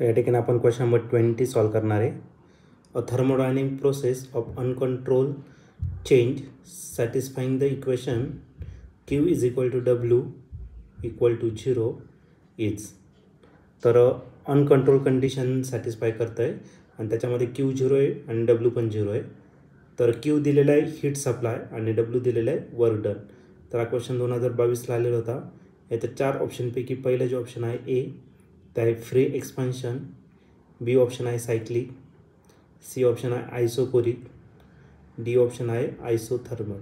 तर या ठिकाणी आपण क्वेश्चन नंबर 20 सॉल्व करणार आहे. A thermodynamic process of uncontrol change satisfying the equation Q is equal to W equal to 0 is. तर अनकंट्रोल कंडिशन सॅटिस्फाय करतं आहे आणि त्याच्यामध्ये Q 0 आहे आणि W पण 0 आहे. तर Q दिलेला आहे हीट सप्लाय आणि W दिलेला आहे वर्क डन. तर हा क्वेश्चन 2022ला आलेला होता. याच्या 4 ऑप्शनपैकी पहिलं जे ऑप्शन आहे ए ते आहे फ्री एक्सपान्शन, बी ऑप्शन आहे सायक्लिक, सी ऑप्शन आहे आयसोकोरिक, डी ऑप्शन आहे आयसोथर्मल.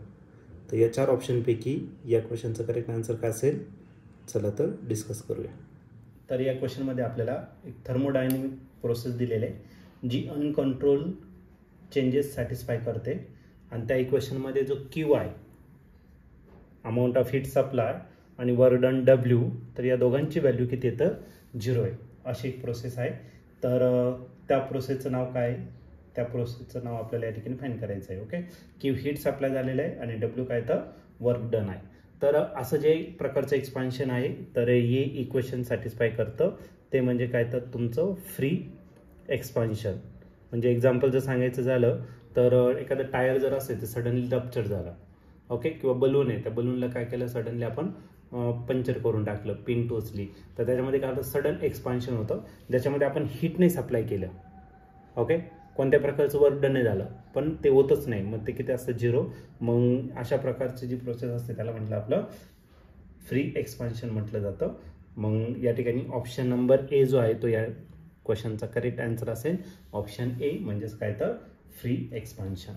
तर या 4 ऑप्शनपैकी या क्वेश्चनचं करेक्ट आन्सर काय असेल, चला तर डिस्कस करूया. तर या क्वेश्चनमध्ये आपल्याला एक थर्मोडायनेमिक प्रोसेस दिलेली आहे जी अनकंट्रोल चेंजेस सॅटिस्फाय करते आणि त्या इक्वेशनमध्ये जो क्यू आहे अमाऊंट ऑफ हीट सप्लाय आणि वर्क डन डब्ल्यू, तर या दोघांची व्हॅल्यू किती येतं 0 आहे. अशी एक प्रोसेस आहे. तर त्या प्रोसेसचं नाव काय आहे, त्या प्रोसेसचं नाव आपल्याला या ठिकाणी फाईंड करायचं आहे. ओके, क्यू हीट सप्लाय झालेलं आहे आणि डब्ल्यू काय तर वर्क डन आहे. तर असं जे प्रकारचं एक्सपान्शन आहे तर हे इक्वेशन सॅटिस्फाय करतं ते म्हणजे काय तर तुमचं फ्री एक्सपान्शन. म्हणजे एक्झाम्पल जर सांगायचं झालं तर एखादं टायर जर असेल तर सडनली रप्चर झाला, ओके, किंवा बलून आहे त्या बलूनला काय केलं सडनली आपण पंक्चर करून टाकलं, पिन टोचली, तर त्याच्यामध्ये काय होतं सडन एक्सपान्शन होतं ज्याच्यामध्ये आपण हीट नाही सप्लाय केलं. ओके, कोणत्या प्रकारचं वर्क डन नाही झालं पण ते होतच नाही, मग ते किती असतं 0. मग अशा प्रकारची जी प्रोसेस असते त्याला म्हटलं आपलं फ्री एक्सपान्शन म्हटलं जातं. मग या ठिकाणी ऑप्शन नंबर ए जो आहे तो या क्वेश्चनचा करेक्ट आन्सर असेल ऑप्शन ए, म्हणजेच काय तर फ्री एक्सपान्शन.